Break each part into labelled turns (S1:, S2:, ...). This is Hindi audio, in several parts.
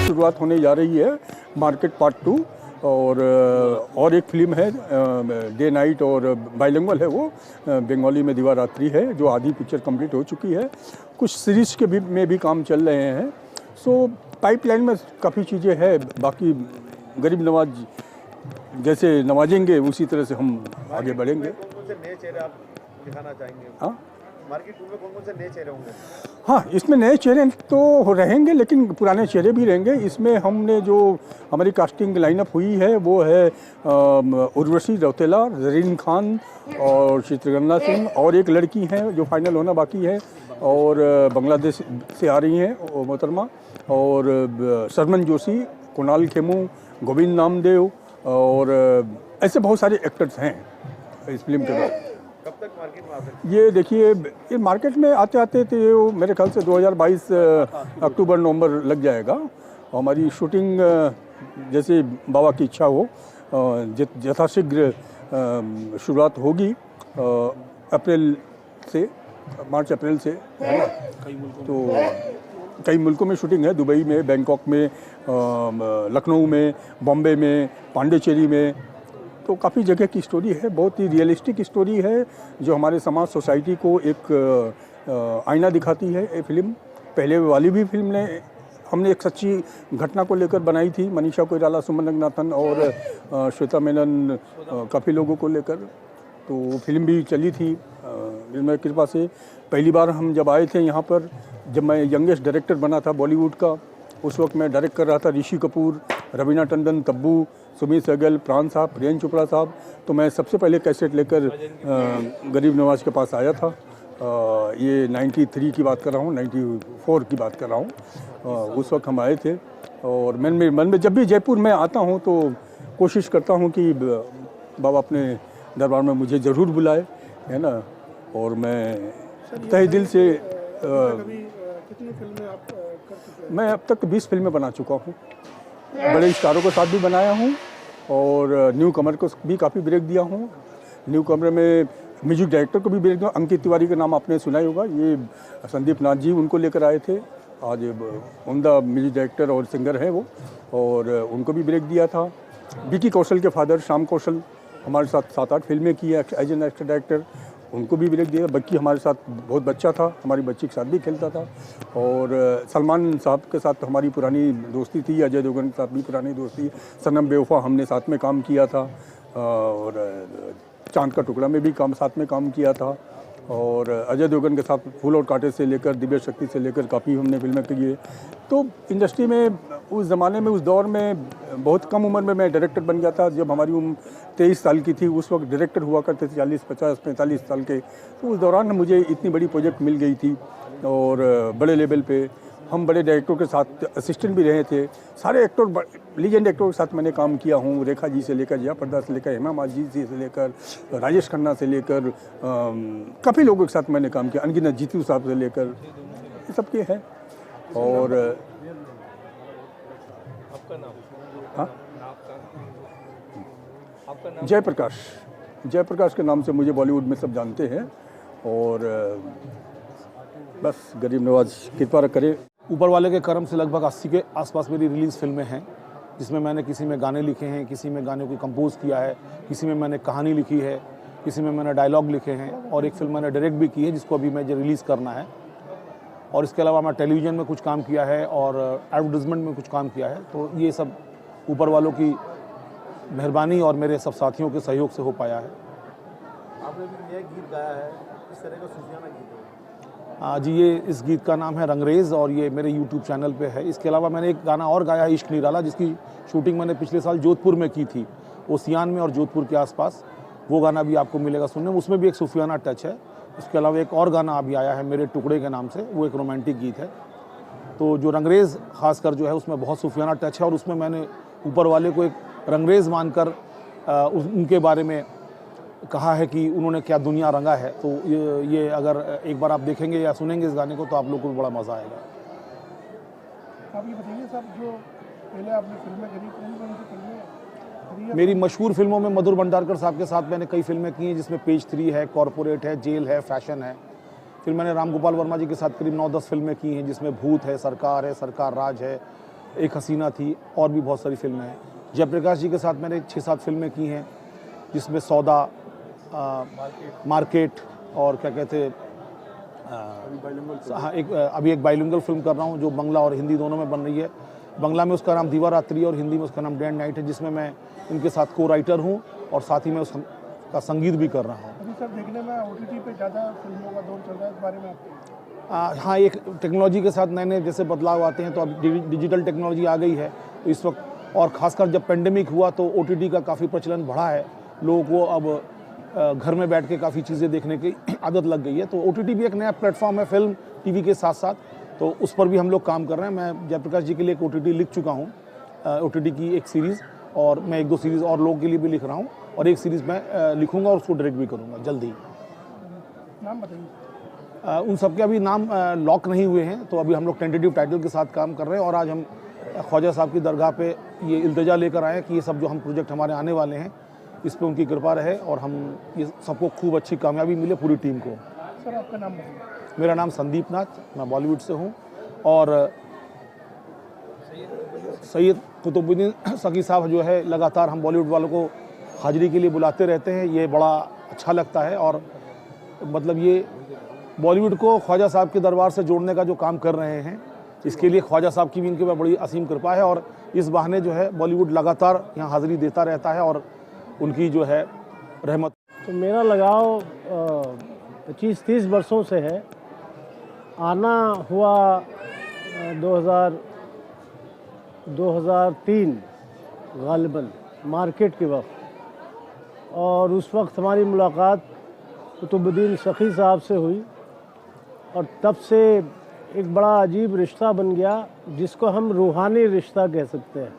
S1: शुरुआत होने जा रही है, मार्केट पार्ट 2। और एक फिल्म है डे नाइट और बाइलिंगुअल है वो, बंगाली में दिवारात्रि है, जो आधी पिक्चर कंप्लीट हो चुकी है। कुछ सीरीज के में भी काम चल रहे हैं। सो पाइपलाइन में काफ़ी चीज़ें हैं। बाकी गरीब नवाज जैसे नवाजेंगे उसी तरह से हम आगे बढ़ेंगे।
S2: कौन से नए चेहरे आप दिखाना चाहेंगे?
S1: हाँ,
S2: मार्केट 2 में कौन से नए चेहरे होंगे?
S1: हाँ, इसमें नए चेहरे तो रहेंगे, लेकिन पुराने चेहरे भी रहेंगे। इसमें हमने जो हमारी कास्टिंग लाइनअप हुई है वो है उर्वशी रौतेला, जरीन खान और चित्रगंगा सिंह, और एक लड़की हैं जो फाइनल होना बाकी है, और बांग्लादेश से आ रही हैं मोहतरमा, और शर्मन जोशी, कुणाल खेमू, गोविंद नामदेव, और ऐसे बहुत सारे एक्टर्स हैं इस फिल्म के बाद।
S2: कब तक मार्केट में आ सकते हैं?
S1: ये देखिए, ये मार्केट में आते आते तो मेरे ख्याल से 2022 अक्टूबर नवंबर लग जाएगा। हमारी शूटिंग जैसे बाबा की इच्छा हो यथाशीघ्र शुरुआत होगी अप्रैल से, मार्च अप्रैल से, है ना। तो कई मुल्कों में शूटिंग है, दुबई में, बैंकॉक में, लखनऊ में, बॉम्बे में, पांडिचेरी में। तो काफ़ी जगह की स्टोरी है, बहुत ही रियलिस्टिक स्टोरी है जो हमारे समाज सोसाइटी को एक आईना दिखाती है। ये फिल्म पहले वाली भी फिल्म ने हमने एक सच्ची घटना को लेकर बनाई थी, मनीषा कोइराला, सुमन रंगनाथन और श्वेता मेनन, काफ़ी लोगों को लेकर। तो वो फिल्म भी चली थी मेरी कृपा से। पहली बार हम जब आए थे यहाँ पर, जब मैं यंगेस्ट डायरेक्टर बना था बॉलीवुड का, उस वक्त मैं डायरेक्ट कर रहा था ऋषि कपूर, रवीना टंडन, तब्बू, सुमित सहगल, प्राण साहब, प्रियंका चोपड़ा साहब। तो मैं सबसे पहले कैसेट लेकर गरीब नवाज के पास आया था। ये 93 की बात कर रहा हूँ, 94 की बात कर रहा हूँ। उस वक्त हम आए थे, और मेरे मन में जब भी जयपुर में आता हूँ तो कोशिश करता हूँ कि बाबा अपने दरबार में मुझे ज़रूर बुलाए, है ना। और मैं तहे दिल से
S3: कितनी फिल्में आप कर चुके हैं?
S1: मैं अब तक 20 फिल्में बना चुका हूँ। बड़े स्टारों के साथ भी बनाया हूँ, और न्यू कमर को भी काफ़ी ब्रेक दिया हूँ। न्यू कमर में म्यूजिक डायरेक्टर को भी ब्रेक दिया। अंकित तिवारी का नाम आपने सुना ही होगा, ये संदीप नाथ जी उनको लेकर आए थे। आज उमदा म्यूजिक डायरेक्टर और सिंगर हैं वो, और उनको भी ब्रेक दिया था। विकी कौशल के फादर श्याम कौशल हमारे साथ 7-8 फिल्में की है एज एन एक्टर डायरेक्टर, उनको भी ब्रेक दिया। बच्ची हमारे साथ बहुत बच्चा था, हमारी बच्ची के साथ भी खेलता था। और सलमान साहब के साथ हमारी पुरानी दोस्ती थी, अजय देवगन के साथ भी पुरानी दोस्ती। सनम बेवफा हमने साथ में काम किया था, और चांद का टुकड़ा में भी साथ में काम किया था। और अजय देवगन के साथ फूल और कांटे से लेकर दिव्य शक्ति से लेकर काफ़ी हमने फिल्में की है। तो इंडस्ट्री में उस ज़माने में, उस दौर में बहुत कम उम्र में मैं डायरेक्टर बन गया था। जब हमारी उम्र 23 साल की थी, उस वक्त डायरेक्टर हुआ करते थे 40, 50, 45 साल के। तो उस दौरान मुझे इतनी बड़ी प्रोजेक्ट मिल गई थी, और बड़े लेवल पे हम बड़े डायरेक्टरों के साथ असिस्टेंट भी रहे थे। सारे एक्टर, लीजेंड एक्टरों के साथ मैंने काम किया हूँ। रेखा जी से लेकर, जया प्रदा से लेकर, हेमा मालिनी जी से लेकर, राजेश खन्ना से लेकर, काफ़ी लोगों के साथ मैंने काम किया, अनगिनत जीतू साहब से लेकर, ये सब के हैं। और
S2: आपका नाम?
S1: हाँ,
S2: आपका नाम?
S1: जयप्रकाश के नाम से मुझे बॉलीवुड में सब जानते हैं। और बस गरीब नवाज कृपा करे।
S4: ऊपर वाले के कर्म से लगभग 80 के आसपास मेरी रिलीज़ फिल्में हैं, जिसमें मैंने किसी में गाने लिखे हैं, किसी में गाने को कंपोज किया है, किसी में मैंने कहानी लिखी है, किसी में मैंने डायलॉग लिखे हैं, और एक फिल्म मैंने डायरेक्ट भी की है जिसको अभी मुझे रिलीज़ करना है। और इसके अलावा मैं टेलीविज़न में कुछ काम किया है और एडवर्टाइजमेंट में कुछ काम किया है। तो ये सब ऊपर वालों की मेहरबानी और मेरे सब साथियों के सहयोग से हो पाया है।
S2: आपने भी नया गीत गाया है, इस तरह का सूफियाना गीत है।
S4: जी, ये इस गीत का नाम है रंगरेज़, और ये मेरे YouTube चैनल पे है। इसके अलावा मैंने एक गाना और गाया है, इश्क निराला, जिसकी शूटिंग मैंने पिछले साल जोधपुर में की थी, ओसियान में और जोधपुर के आसपास। वो गाना भी आपको मिलेगा सुनने में, उसमें भी एक सूफियाना टच है। इसके अलावा एक और गाना अभी आया है मेरे टुकड़े के नाम से, वो एक रोमांटिक गीत है। तो जो रंगरेज़ खासकर जो है उसमें बहुत सूफियाना टच है, और उसमें मैंने ऊपर वाले को एक रंगरेज़ मानकर उनके बारे में कहा है कि उन्होंने क्या दुनिया रंगा है। तो ये अगर एक बार आप देखेंगे या सुनेंगे इस गाने को तो आप लोगों को बड़ा मज़ा आएगा।
S3: आप ये बताइए साहब, जो पहले आपने फिल्में करी, कौन-कौन सी फिल्में?
S4: मेरी मशहूर फिल्मों में मधुर भंडारकर साहब के साथ मैंने कई फिल्में की हैं, जिसमें पेज 3 है, कॉरपोरेट है, जेल है, फैशन है। फिर मैंने राम गोपाल वर्मा जी के साथ करीब 9-10 फिल्में की हैं, जिसमें भूत है, सरकार राज है, एक हसीना थी, और भी बहुत सारी फिल्में हैं। जयप्रकाश जी के साथ मैंने 6-7 फिल्में की हैं, जिसमें सौदा, मार्केट और क्या कहते हैं, हाँ, अभी एक बाइलिंगुअल फिल्म कर रहा हूँ जो बांग्ला और हिंदी दोनों में बन रही है। बांग्ला में उसका नाम दीवा रात्रि और हिंदी में उसका नाम डे एंड नाइट है, जिसमें मैं इनके साथ को राइटर हूँ और साथ ही मैं उसका संगीत भी कर रहा हूँ।
S3: अभी सर देखने में OTT पे ज़्यादा फिल्मों का दौर चल रहा है, इस बारे में आपको?
S4: हाँ, एक टेक्नोलॉजी के साथ नए नए जैसे बदलाव आते हैं, तो अब डिजिटल टेक्नोलॉजी आ गई है, तो इस वक्त, और ख़ासकर जब पेंडेमिक हुआ तो OTT का काफ़ी प्रचलन बढ़ा है। लोगों को अब घर में बैठ के काफ़ी चीज़ें देखने की आदत लग गई है, तो OTT भी एक नया प्लेटफॉर्म है फिल्म TV के साथ साथ, तो उस पर भी हम लोग काम कर रहे हैं। मैं जयप्रकाश जी के लिए एक OTT लिख चुका हूँ, OTT की एक सीरीज़, और मैं 1-2 सीरीज़ और लोगों के लिए भी लिख रहा हूँ, और एक सीरीज़ मैं लिखूँगा और उसको डायरेक्ट भी करूँगा जल्दी।
S3: नाम बताइए।
S4: उन सब के अभी नाम लॉक नहीं हुए हैं, तो अभी हम लोग टेंटेटिव टाइटल के साथ काम कर रहे हैं, और आज हम ख्वाजा साहब की दरगाह पे ये इल्तिजा लेकर आए कि ये सब जो हम प्रोजेक्ट हमारे आने वाले हैं, इस पे उनकी कृपा रहे और हम ये सबको खूब अच्छी कामयाबी मिले, पूरी टीम को।
S3: सर आपका नाम बताइए।
S4: मेरा नाम संदीप नाथ, मैं बॉलीवुड से हूँ, और सैयद कुतुबुद्दीन सकी साहब जो है, लगातार हम बॉलीवुड वालों को हाजिरी के लिए बुलाते रहते हैं, ये बड़ा अच्छा लगता है, और मतलब ये बॉलीवुड को ख्वाजा साहब के दरबार से जोड़ने का जो काम कर रहे हैं, इसके लिए ख्वाजा साहब की भी इनके बड़ी असीम कृपा है, और इस बहाने जो है बॉलीवुड लगातार यहाँ हाजिरी देता रहता है, और उनकी जो है रहमत।
S5: तो मेरा लगाव 25-30 वर्षों से है। आना हुआ 2003 गालिबन मार्केट के वक्त, और उस वक्त हमारी मुलाकात कुतुबुद्दीन सखी साहब से हुई, और तब से एक बड़ा अजीब रिश्ता बन गया, जिसको हम रूहानी रिश्ता कह सकते हैं,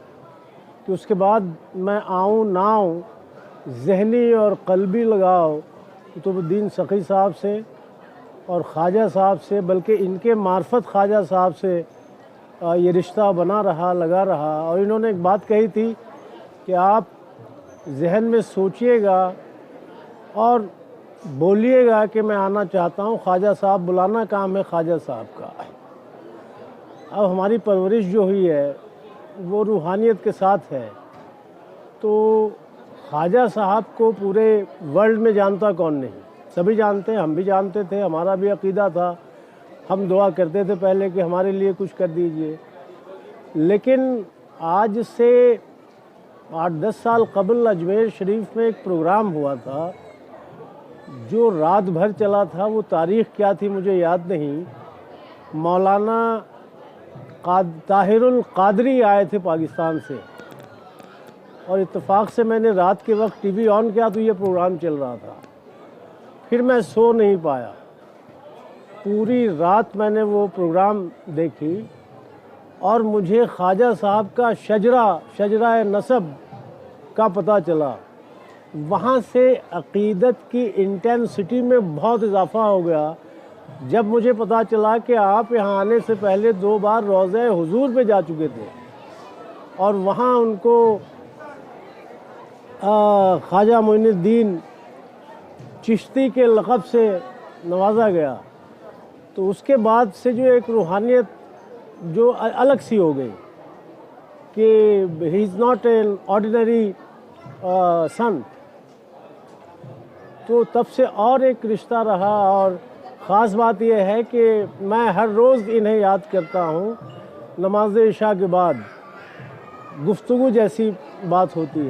S5: कि उसके बाद मैं आऊँ ना आऊँ, ज़हनी और क़ल्बी लगाव कुतुबुद्दीन सखी साहब से और ख्वाजा साहब से, बल्कि इनके मार्फत ख्वाजा साहब से ये रिश्ता बना रहा, लगा रहा। और इन्होंने एक बात कही थी कि आप जहन में सोचिएगा और बोलिएगा कि मैं आना चाहता हूँ, ख्वाजा साहब बुलाना काम है ख्वाजा साहब का। अब हमारी परवरिश जो हुई है वो रूहानियत के साथ है, तो ख्वाजा साहब को पूरे वर्ल्ड में जानता कौन नहीं, सभी जानते हैं, हम भी जानते थे, हमारा भी अकीदा था, हम दुआ करते थे पहले कि हमारे लिए कुछ कर दीजिए। लेकिन आज से 8-10 साल कबल अजमेर शरीफ में एक प्रोग्राम हुआ था जो रात भर चला था, वो तारीख़ क्या थी मुझे याद नहीं। मौलाना ताहिरुल कादरी आए थे पाकिस्तान से, और इत्तेफाक से मैंने रात के वक्त TV ऑन किया तो ये प्रोग्राम चल रहा था। फिर मैं सो नहीं पाया, पूरी रात मैंने वो प्रोग्राम देखी, और मुझे ख्वाजा साहब का शजरा नसब का पता चला। वहाँ से अक़ीदत की इंटेंसिटी में बहुत इजाफ़ा हो गया जब मुझे पता चला कि आप यहाँ आने से पहले 2 बार रोज़े हुजूर पे जा चुके थे, और वहाँ उनको ख्वाजा मोइनुद्दीन चिश्ती के लक़ब से नवाजा गया। तो उसके बाद से जो एक रूहानियत जो अलग सी हो गई कि he is not an ordinary son, तो तब से और एक रिश्ता रहा। और ख़ास बात यह है कि मैं हर रोज़ इन्हें याद करता हूँ, नमाज इशा के बाद गुफ्तगू जैसी बात होती है।